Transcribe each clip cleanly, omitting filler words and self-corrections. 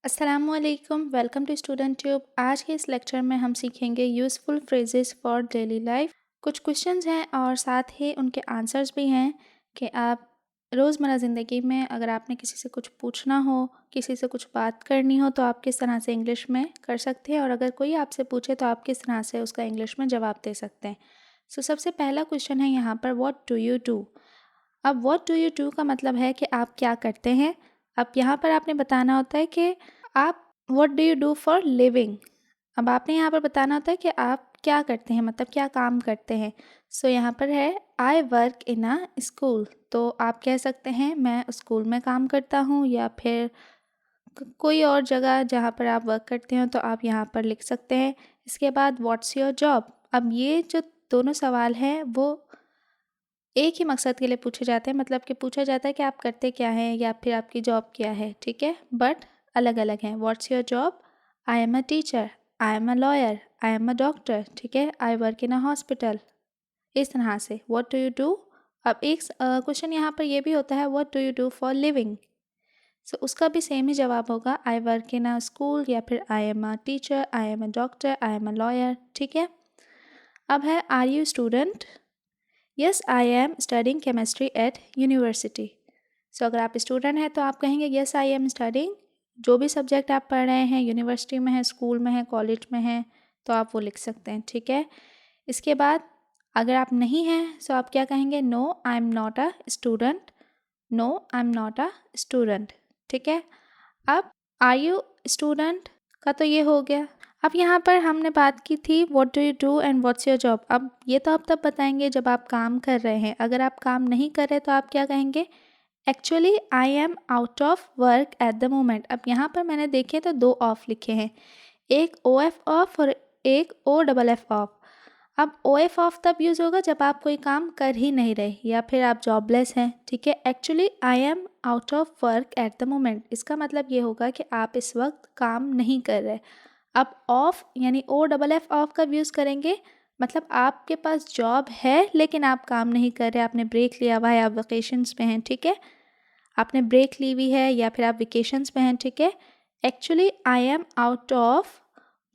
अस्सलामुअलैकुम, welcome to student tube. आज के इस लेक्चर में हम सीखेंगे useful phrases for daily life. कुछ क्वेश्चंस हैं और साथ ही उनके आंसर्स भी हैं कि आप रोज़मर्रा ज़िंदगी में अगर आपने किसी से कुछ पूछना हो, किसी से कुछ बात करनी हो तो आप किस तरह से इंग्लिश में कर सकते हैं, और अगर कोई आपसे पूछे तो आप किस तरह से उसका इंग्लिश में जवाब दे सकते हैं। सबसे पहला क्वेश्चन है यहाँ पर, व्हाट डू यू डू। अब व्हाट डू यू डू का मतलब है कि आप क्या करते हैं। अब यहाँ पर आपने बताना होता है कि आप what do you do for living. अब आपने यहाँ पर बताना होता है कि आप क्या करते हैं, मतलब क्या काम करते हैं। यहाँ पर है I work in a school, तो आप कह सकते हैं मैं स्कूल में काम करता हूँ, या फिर कोई और जगह जहाँ पर आप वर्क करते हो तो आप यहाँ पर लिख सकते हैं। इसके बाद व्हाट्स योर जॉब। अब ये जो दोनों सवाल हैं वो एक ही मकसद के लिए पूछे जाते हैं, मतलब कि पूछा जाता है कि आप करते क्या हैं या फिर आपकी जॉब क्या है, ठीक है, बट अलग अलग हैं। What's your job, I am a teacher, I am a lawyer, I am a doctor, ठीक है, I work in a hospital. इस तरह से व्हाट डू यू डू। अब एक क्वेश्चन यहाँ पर ये भी होता है, what do you do for living. उसका भी सेम ही जवाब होगा, I work in a school, या फिर I am a teacher, I am a doctor, I am a lawyer, ठीक है। अब है are you student. Yes I am studying chemistry at university. अगर आप स्टूडेंट हैं तो आप कहेंगे यस आई एम स्टडिंग, जो भी सब्जेक्ट आप पढ़ रहे हैं, यूनिवर्सिटी में है, स्कूल में है, कॉलेज में है, तो आप वो लिख सकते हैं, ठीक है। इसके बाद अगर आप नहीं हैं तो आप क्या कहेंगे, no I am not a student, no I am not a student, ठीक है। अब आर यू स्टूडेंट का तो ये हो गया। अब यहाँ पर हमने बात की थी what do you do and what's your job. अब ये तो आप तब बताएंगे जब आप काम कर रहे हैं। अगर आप काम नहीं कर रहे तो आप क्या कहेंगे, actually I am out of work at the moment. अब यहाँ पर मैंने देखे तो दो ऑफ लिखे हैं, एक ओ एफ ऑफ और एक ओ डबल एफ ऑफ। अब ओ एफ ऑफ तब यूज़ होगा जब आप कोई काम कर ही नहीं रहे या फिर आप जॉबलेस हैं, ठीक है। Actually I am out of work at the moment, इसका मतलब ये होगा कि आप इस वक्त काम नहीं कर रहे। अब ऑफ यानी ओ डबल एफ ऑफ कब यूज़ करेंगे, मतलब आपके पास जॉब है लेकिन आप काम नहीं कर रहे, आपने ब्रेक लिया हुआ है, आप वेकेशंस पे हैं, ठीक है, आपने ब्रेक ली हुई है या फिर आप वेकेशंस पे हैं, ठीक है। Actually I am out of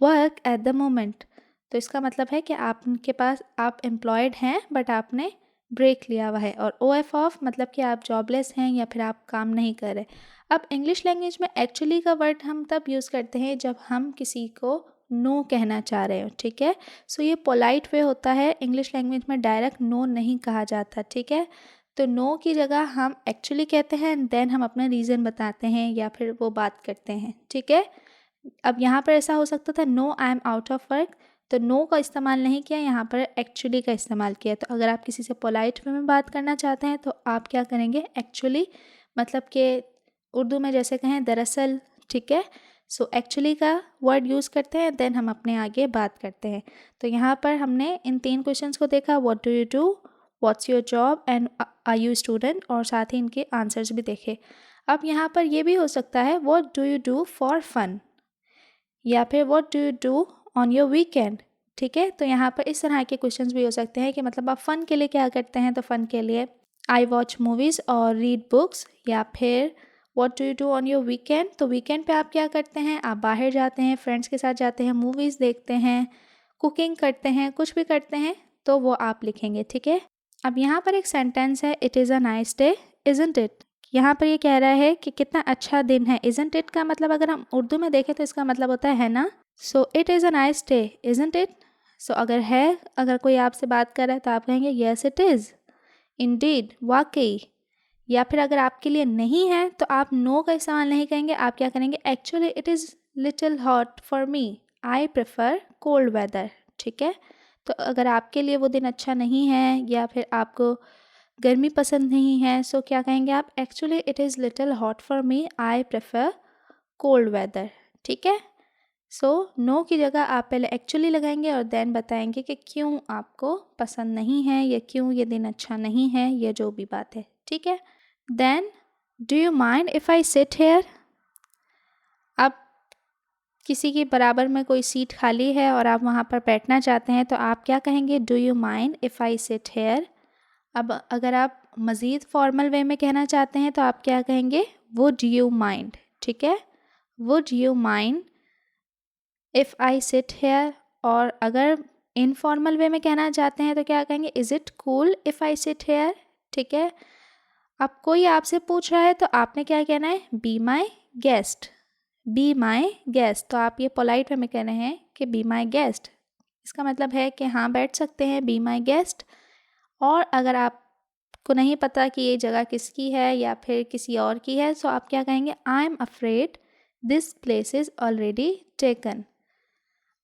work at the moment, तो इसका मतलब है कि आपके पास आप एम्प्लॉयड हैं बट आपने ब्रेक लिया हुआ है। और ओ एफ ऑफ मतलब कि आप जॉबलेस हैं या फिर आप काम नहीं कर रहे। अब इंग्लिश लैंग्वेज में एक्चुअली का वर्ड हम तब यूज़ करते हैं जब हम किसी को नो कहना चाह रहे हो, ठीक है। ये पोलाइट वे होता है, इंग्लिश लैंग्वेज में डायरेक्ट नो नहीं कहा जाता, ठीक है। तो नो की जगह हम एक्चुअली कहते हैं, देन हम अपना रीज़न बताते हैं या फिर वो बात करते हैं, ठीक है। अब यहाँ पर ऐसा हो सकता था no I am out of work, तो नो का इस्तेमाल नहीं किया, यहाँ पर एक्चुअली का इस्तेमाल किया। तो अगर आप किसी से पोलाइट वे में बात करना चाहते हैं तो आप क्या करेंगे, एक्चुअली, मतलब कि उर्दू में जैसे कहें दरअसल, ठीक है। एक्चुअली का वर्ड यूज़ करते हैं, देन हम अपने आगे बात करते हैं। तो यहाँ पर हमने इन तीन क्वेश्चंस को देखा, what do you do, what's your job and are you student, और साथ ही इनके आंसर्स भी देखे। अब यहाँ पर ये भी हो सकता है, what do you do for fun, या फिर what do you do on your weekend, ठीक है। तो यहाँ पर इस तरह के क्वेश्चंस भी हो सकते हैं कि मतलब आप फ़न के लिए क्या करते हैं, तो फ़न के लिए आई वॉच मूवीज़ और रीड बुक्स, या फिर what do you do on your weekend, तो वीकेंड पे आप क्या करते हैं, आप बाहर जाते हैं, फ्रेंड्स के साथ जाते हैं, मूवीज़ देखते हैं, कुकिंग करते हैं, कुछ भी करते हैं, तो वो आप लिखेंगे, ठीक है। अब यहाँ पर एक सेंटेंस है, it is a nice day isn't it. यहाँ पर ये कह रहा है कि कितना अच्छा दिन है। इज़न्ट इट का मतलब अगर हम उर्दू में देखें तो इसका मतलब होता है ना। It is a nice day isn't it. अगर है, अगर कोई आपसे बात कर रहा है तो आप कहेंगे येस इट इज़, इंडीड, वाकई। या फिर अगर आपके लिए नहीं है तो आप नो का इस्तेमाल नहीं करेंगे, आप क्या करेंगे, actually it is little hot for me, I prefer cold weather, ठीक है। तो अगर आपके लिए वो दिन अच्छा नहीं है या फिर आपको गर्मी पसंद नहीं है, क्या कहेंगे आप, actually it is little hot for me, I prefer cold weather, ठीक है। नो की जगह आप पहले एक्चुअली लगाएंगे और देन बताएंगे कि क्यों आपको पसंद नहीं है या क्यों ये दिन अच्छा नहीं है, या जो भी बात है, ठीक है। Then do you mind if I sit here. अब किसी की बराबर में कोई सीट खाली है और आप वहाँ पर बैठना चाहते हैं तो आप क्या कहेंगे, do you mind if I sit here. अब अगर आप मज़ीद फॉर्मल वे में कहना चाहते हैं तो आप क्या कहेंगे, वुड यू माइंड, ठीक है, would you mind if I sit hair. और अगर इनफॉर्मल वे में कहना चाहते हैं तो क्या कहेंगे, is it cool if I sit hair. ठीक है, अब कोई आपसे पूछ रहा है तो आपने क्या कहना है, be my guest. Be my guest, तो आप ये पोलाइट वे में कह रहे हैं कि बी माई गेस्ट। इसका मतलब है कि हाँ बैठ सकते हैं, बी माई गेस्ट। और अगर आपको नहीं पता कि ये जगह किसकी है या फिर किसी और की है तो आप क्या कहेंगे, I am afraid this place is already taken.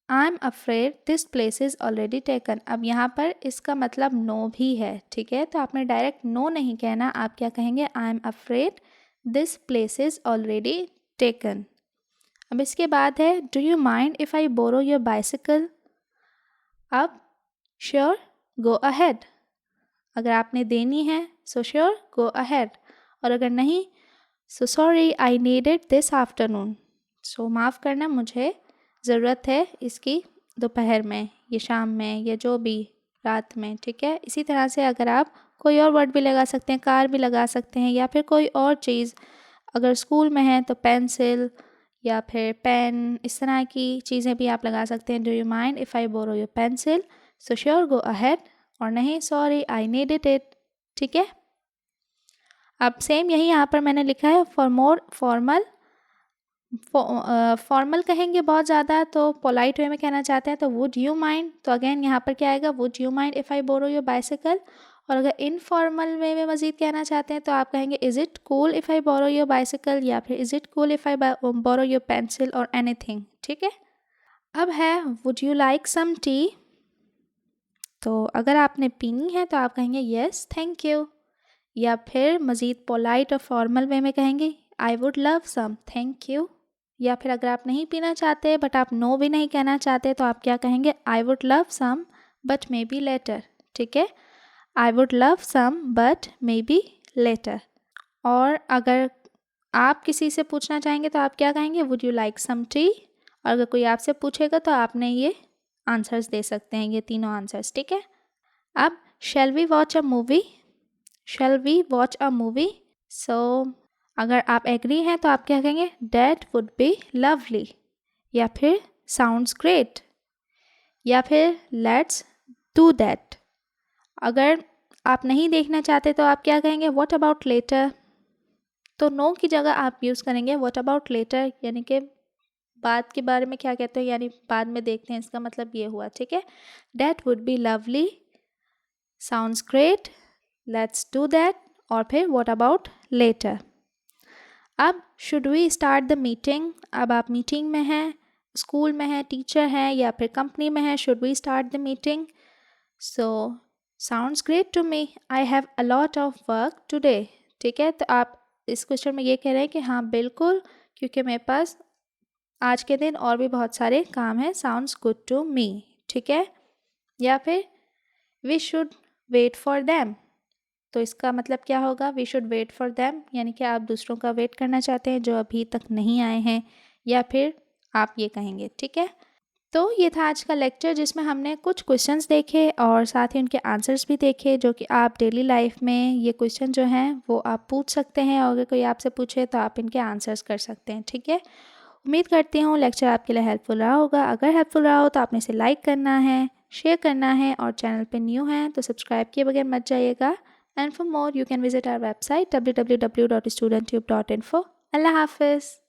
I am afraid this place is already taken. अब यहाँ पर इसका मतलब नो भी है, ठीक है, तो आपने डायरेक्ट नो नहीं कहना, आप क्या कहेंगे, I am afraid this place is already taken. अब इसके बाद है, do you mind if I borrow your bicycle. अब श्योर गो अहेड, अगर आपने देनी है सो श्योर गो अहेड, और अगर नहीं so sorry I need it this afternoon. So माफ़ करना, मुझे ज़रूरत है इसकी दोपहर में, ये शाम में, या जो भी रात में। ठीक है, इसी तरह से अगर आप कोई और वर्ड भी लगा सकते हैं, कार भी लगा सकते हैं, या फिर कोई और चीज़, अगर स्कूल में है तो पेंसिल या फिर पेन, इस तरह की चीज़ें भी आप लगा सकते हैं। Do you mind if I borrow your pencil, so sure go ahead, और नहीं सॉरी आई नीडेड इट। ठीक है, अब सेम यही यहाँ पर मैंने लिखा है, फॉर मोर फॉर्मल। फॉर्मल कहेंगे बहुत ज़्यादा तो पोलाइट वे में कहना चाहते हैं तो वुड यू माइंड, तो अगेन यहाँ पर क्या आएगा, would you mind if I borrow your bicycle. और अगर इनफॉर्मल वे में मज़ीद कहना चाहते हैं तो आप कहेंगे, is it cool if I borrow your bicycle, या फिर is it cool if I borrow your pencil और एनीथिंग। ठीक है, अब है would you like some tea. तो अगर आपने पीनी है तो आप कहेंगे येस थैंक यू, या फिर मज़ीद पोलाइट और फॉर्मल वे में कहेंगे, I would love some thank you. या फिर अगर आप नहीं पीना चाहते बट आप नो भी नहीं कहना चाहते तो आप क्या कहेंगे, I would love some but maybe later. ठीक है, I would love some but maybe later. और अगर आप किसी से पूछना चाहेंगे तो आप क्या कहेंगे, would you like some tea. और अगर कोई आपसे पूछेगा तो आपने ये आंसर्स दे सकते हैं, ये तीनों आंसर्स। ठीक है, अब shall we watch a movie, shall we watch a movie. So अगर आप एग्री हैं तो आप क्या कहेंगे, डैट वुड बी लवली, या फिर साउंड्स ग्रेट, या फिर लेट्स डू दैट। अगर आप नहीं देखना चाहते तो आप क्या कहेंगे, व्हाट अबाउट लेटर। तो नो की जगह आप यूज़ करेंगे व्हाट अबाउट लेटर, यानी कि बाद के बारे में क्या कहते हैं, यानी बाद में देखते हैं, इसका मतलब ये हुआ। ठीक है, that would be lovely, sounds great, let's do that, और फिर व्हाट अबाउट लेटर। अब should we start the meeting. अब आप मीटिंग में हैं, स्कूल में हैं, टीचर हैं, या फिर कंपनी में हैं, should we start the meeting. So sounds great to me, I have a lot of work today. ठीक है, तो आप इस क्वेश्चन में ये कह रहे हैं कि हाँ बिल्कुल, क्योंकि मेरे पास आज के दिन और भी बहुत सारे काम हैं, साउंड्स गुड टू मी। ठीक है, या फिर we should wait for them, तो इसका मतलब क्या होगा, we should wait for them, यानी कि आप दूसरों का वेट करना चाहते हैं जो अभी तक नहीं आए हैं, या फिर आप ये कहेंगे। ठीक है, तो ये था आज का लेक्चर जिसमें हमने कुछ क्वेश्चंस देखे और साथ ही उनके आंसर्स भी देखे, जो कि आप डेली लाइफ में ये क्वेश्चन जो हैं वो आप पूछ सकते हैं, और अगर कोई आपसे पूछे तो आप इनके आंसर्स कर सकते हैं। ठीक है, उम्मीद करती हूँ लेक्चर आपके लिए हेल्पफुल रहा होगा। अगर हेल्पफुल रहा हो तो आपने इसे लाइक करना है, शेयर करना है, और चैनल पे न्यू हैं तो सब्सक्राइब किए बगैर मत जाइएगा। And for more, you can visit our website www.studenttube.info. Allah Hafiz.